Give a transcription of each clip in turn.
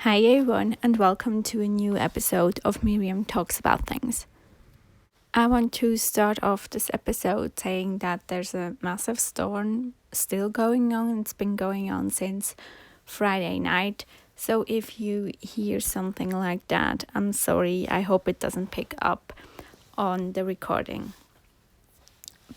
Hi everyone, and welcome to a new episode of Miriam Talks About Things. I want to start off this episode saying that there's a massive storm still going on. It's been going on since Friday night. So if you hear something like that, I'm sorry. I hope it doesn't pick up on the recording.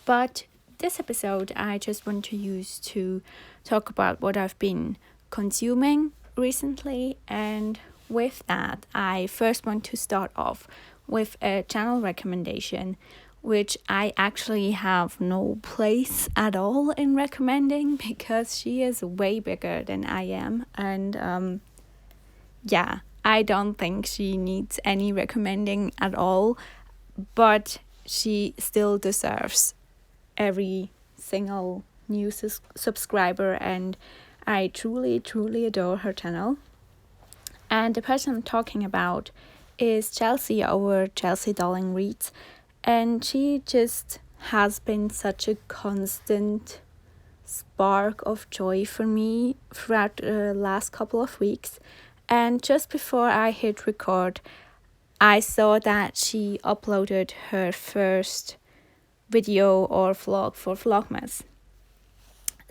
But this episode I just want to use to talk about what I've been consuming recently, and with that I first want to start off with a channel recommendation, which I actually have no place at all in recommending because she is way bigger than I am, and I don't think she needs any recommending at all, but she still deserves every single new subscriber, and I truly adore her channel. And the person I'm talking about is Chelsea over Chelsea Darling Reads, and she just has been such a constant spark of joy for me throughout the last couple of weeks. And just before I hit record, I saw that she uploaded her first video or vlog for Vlogmas.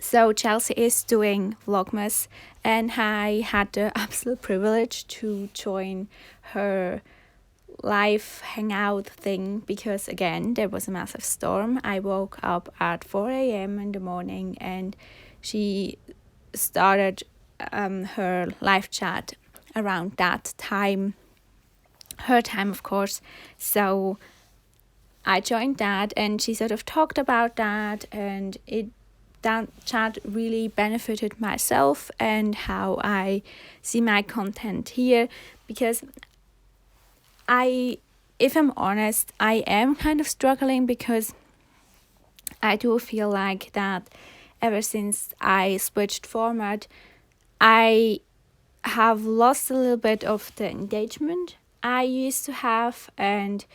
So Chelsea is doing Vlogmas, and I had the absolute privilege to join her live hangout thing because, again, there was a massive storm. I woke up at 4 a.m. in the morning and she started her live chat around that time, her time of course. So I joined that and she sort of talked about that, and that chat really benefited myself and how I see my content here, because if I'm honest, I am kind of struggling because I do feel like that ever since I switched format, I have lost a little bit of the engagement I used to have, and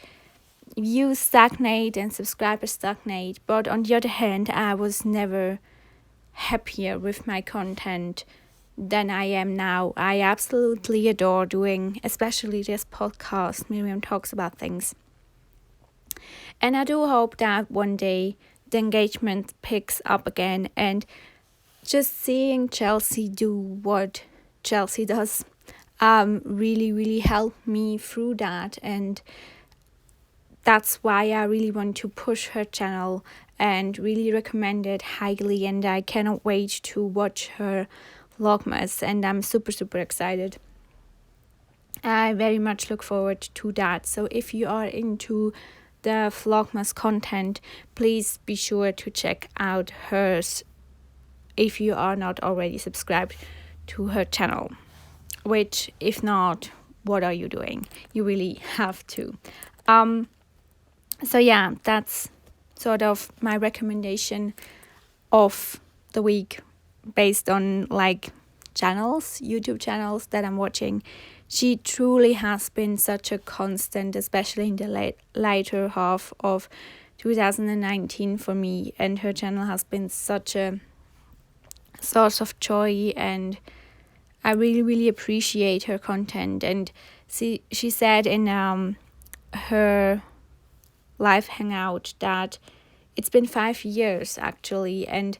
views stagnate and subscribers stagnate. But on the other hand, I was never happier with my content than I am now. I absolutely adore doing especially this podcast, Miriam Talks About Things. And I do hope that one day the engagement picks up again, and just seeing Chelsea do what Chelsea does really helped me through that, and that's why I really want to push her channel and really recommend it highly, and I cannot wait to watch her Vlogmas, and I'm super excited. I very much look forward to that. So if you are into the Vlogmas content, please be sure to check out hers if you are not already subscribed to her channel, which if not, what are you doing? You really have to. So yeah, that's sort of my recommendation of the week based on like YouTube channels that I'm watching. She truly has been such a constant, especially in the later half of 2019 for me, and her channel has been such a source of joy, and I really appreciate her content. And she said in her live hangout that it's been 5 years actually, and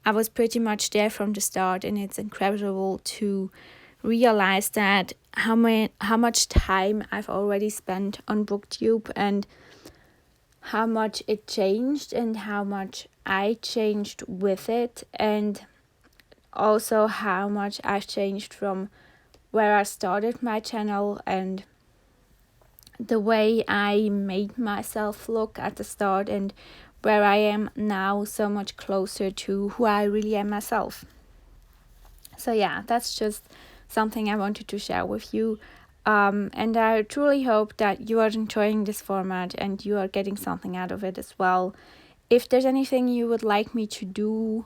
I was pretty much there from the start, and it's incredible to realize that how much time I've already spent on BookTube, and how much it changed and how much I changed with it, and also how much I've changed from where I started my channel and the way I made myself look at the start, and where I am now, so much closer to who I really am myself. So yeah, that's just something I wanted to share with you. And I truly hope that you are enjoying this format and you are getting something out of it as well. If there's anything you would like me to do,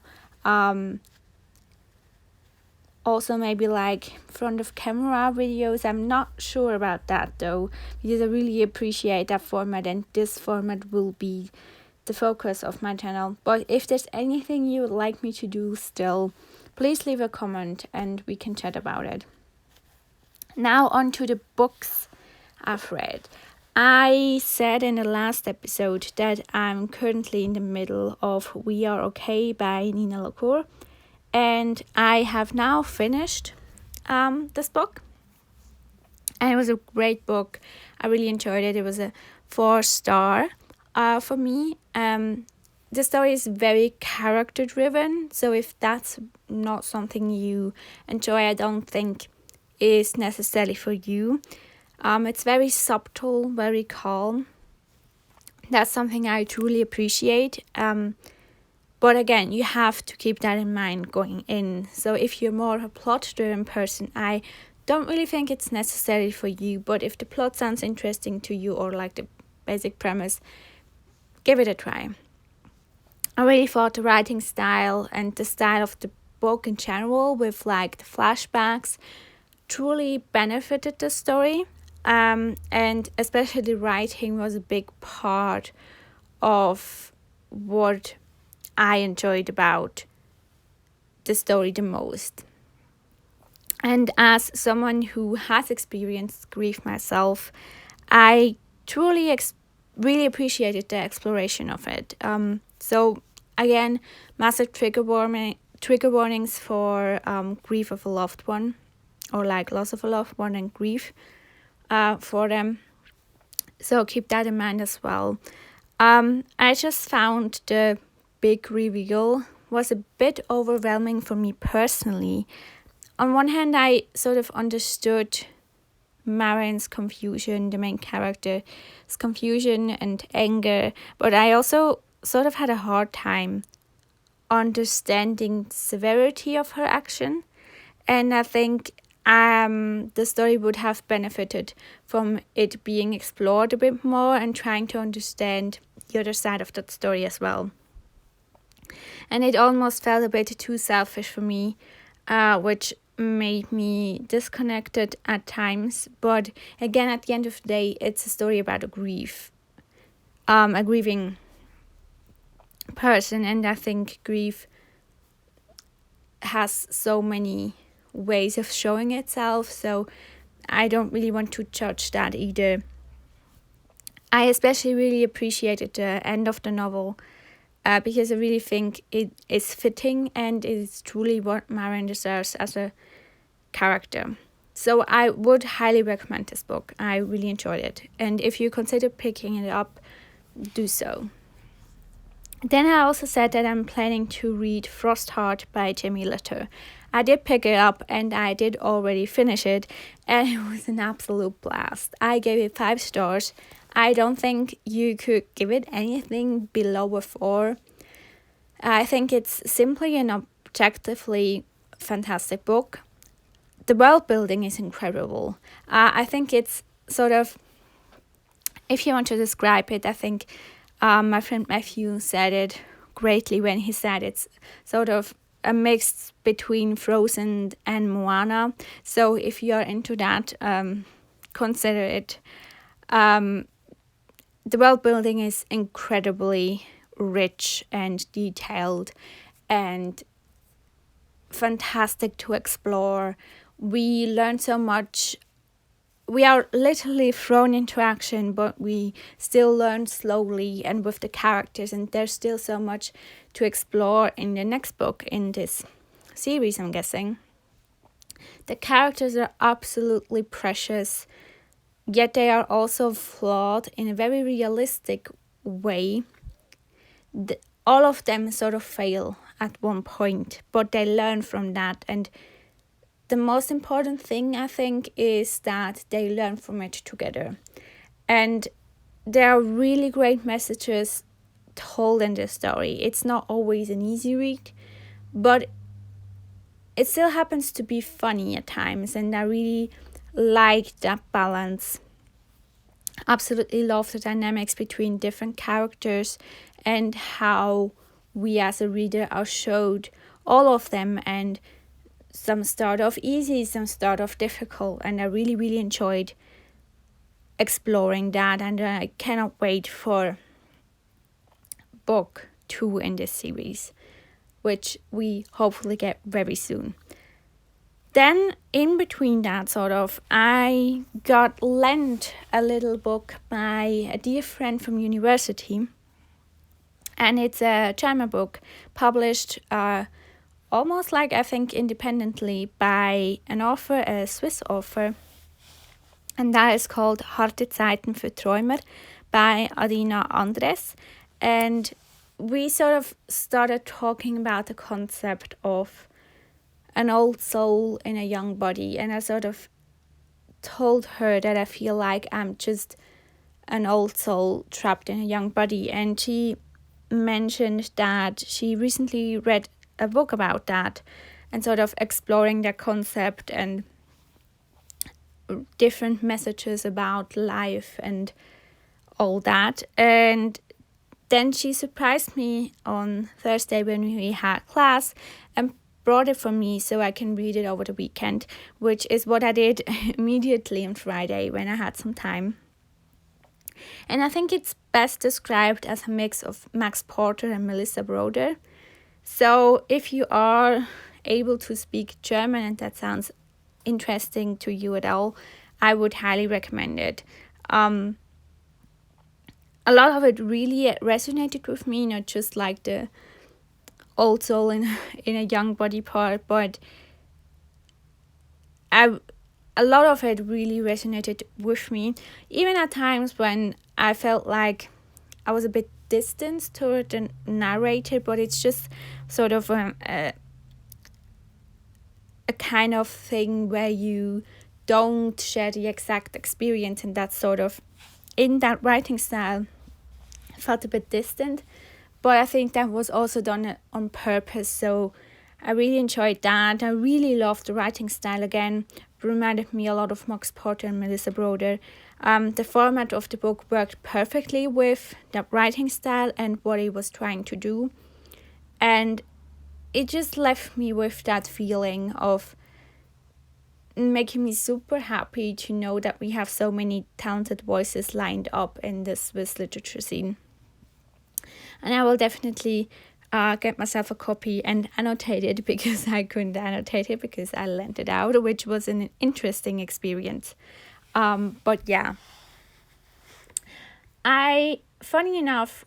also maybe like front of camera videos, I'm not sure about that though, because I really appreciate that format, and this format will be the focus of my channel. But if there's anything you would like me to do still, please leave a comment and we can chat about it. Now on to the books I've read. I said in the last episode that I'm currently in the middle of We Are Okay by Nina Lacour, and I have now finished this book. And it was a great book. I really enjoyed it. It was a 4-star for me. The story is very character driven, so if that's not something you enjoy, I don't think is necessarily for you. It's very subtle, very calm. That's something I truly appreciate. But again, you have to keep that in mind going in. So if you're more a plot-driven person, I don't really think it's necessary for you. But if the plot sounds interesting to you, or like the basic premise, give it a try. I really thought the writing style and the style of the book in general, with like the flashbacks, truly benefited the story. And especially the writing was a big part of what I enjoyed about the story the most. And as someone who has experienced grief myself, I truly really appreciated the exploration of it. So again, massive trigger warnings for grief of a loved one, or like loss of a loved one and grief for them. So keep that in mind as well. I just found the big reveal was a bit overwhelming for me personally. On one hand, I sort of understood Marian's confusion, the main character's confusion and anger, but I also sort of had a hard time understanding the severity of her action, and I think the story would have benefited from it being explored a bit more and trying to understand the other side of that story as well. And it almost felt a bit too selfish for me, which made me disconnected at times. But again, at the end of the day, it's a story about a grieving person, and I think grief has so many ways of showing itself, so I don't really want to judge that either. I especially really appreciated the end of the novel because I really think it is fitting and is truly what Marian deserves as a character. So I would highly recommend this book. I really enjoyed it, and if you consider picking it up, do so. Then I also said that I'm planning to read Frostheart by Jamie Litter. I did pick it up and I did already finish it, and it was an absolute blast. I gave it 5 stars. I don't think you could give it anything below a 4. I think it's simply an objectively fantastic book. The world building is incredible. I think it's sort of, if you want to describe it, I think my friend Matthew said it greatly when he said it's sort of a mix between Frozen and Moana. So if you're into that, consider it. The world building is incredibly rich and detailed and fantastic to explore. We learn so much. We are literally thrown into action, but we still learn slowly and with the characters, and there's still so much to explore in the next book in this series, I'm guessing. The characters are absolutely precious, yet they are also flawed in a very realistic way. All of them sort of fail at one point, but they learn from that, and the most important thing, I think, is that they learn from it together. And there are really great messages told in this story. It's not always an easy read, but it still happens to be funny at times, and I really like that balance. Absolutely love the dynamics between different characters and how we as a reader are showed all of them, and some start off easy, some start off difficult, and I really, really enjoyed exploring that, and I cannot wait for book 2 in this series, which we hopefully get very soon. Then in between that, I got lent a little book by a dear friend from university, and it's a German book published almost like, I think, independently by an author, a Swiss author, and that is called Harte Zeiten für Träumer by Adina. And we sort of started talking about the concept of an old soul in a young body, and I sort of told her that I feel like I'm just an old soul trapped in a young body, and she mentioned that she recently read a book about that and sort of exploring that concept and different messages about life and all that. And then she surprised me on Thursday when we had class and brought it for me so I can read it over the weekend, which is what I did immediately on Friday when I had some time. And I think it's best described as a mix of Max Porter and Melissa Broder. So if you are able to speak German and that sounds interesting to you at all, I would highly recommend it. A lot of it really resonated with me, not just like the old soul in a young body part, but a lot of it really resonated with me, even at times when I felt like I was a bit distant toward the narrator, but it's just sort of a kind of thing where you don't share the exact experience, and that's sort of, in that writing style, felt a bit distant, but I think that was also done on purpose, so I really enjoyed that. I really loved the writing style again. It reminded me a lot of Max Porter and Melissa Broder. The format of the book worked perfectly with that writing style and what it was trying to do, and it just left me with that feeling of making me super happy to know that we have so many talented voices lined up in the Swiss literature scene. And I will definitely get myself a copy and annotate it, because I couldn't annotate it because I lent it out, which was an interesting experience. But yeah, funny enough,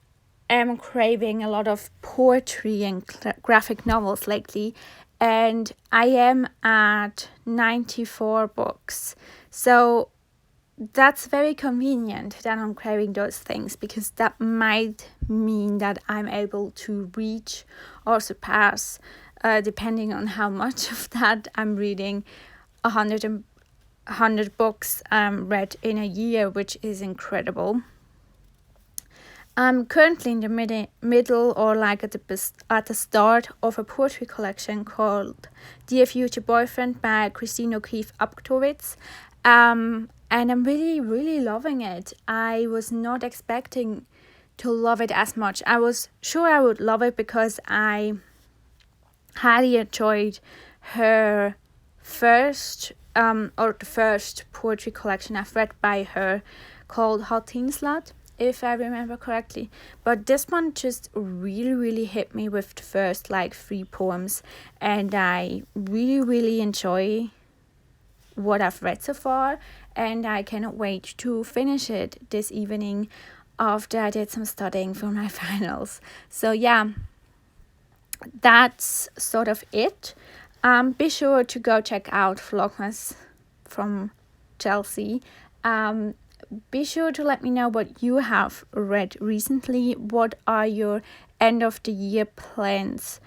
am craving a lot of poetry and graphic novels lately, and I am at 94 books. So that's very convenient that I'm craving those things, because that might mean that I'm able to reach or surpass, depending on how much of that I'm reading, 100 books read in a year, which is incredible. I'm currently in the middle or like at the start of a poetry collection called Dear Future Boyfriend by Cristin Aptowicz. And I'm really, really loving it. I was not expecting to love it as much. I was sure I would love it because I highly enjoyed her first the first poetry collection I've read by her, called Harte, if I remember correctly. But this one just really, really hit me with the first 3 poems, and I really, really enjoy what I've read so far, and I cannot wait to finish it this evening after I did some studying for my finals. So yeah, that's sort of it. Be sure to go check out Vlogmas from Chelsea. Be sure to let me know what you have read recently. What are your end of the year plans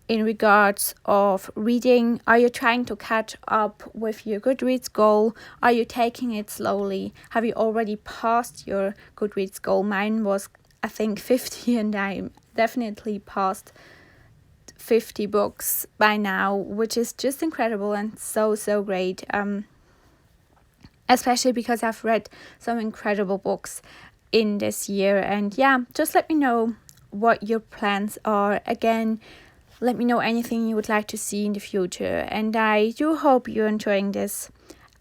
in regards of reading? Are you trying to catch up with your Goodreads goal? Are you taking it slowly? Have you already passed your Goodreads goal? Mine was, I think, 50, and I'm definitely past 50 books by now, which is just incredible and so great. Especially because I've read some incredible books in this year. And yeah, just let me know what your plans are. Again, let me know anything you would like to see in the future. And I do hope you're enjoying this.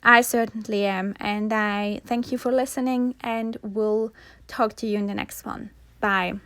I certainly am. And I thank you for listening, and we'll talk to you in the next one. Bye.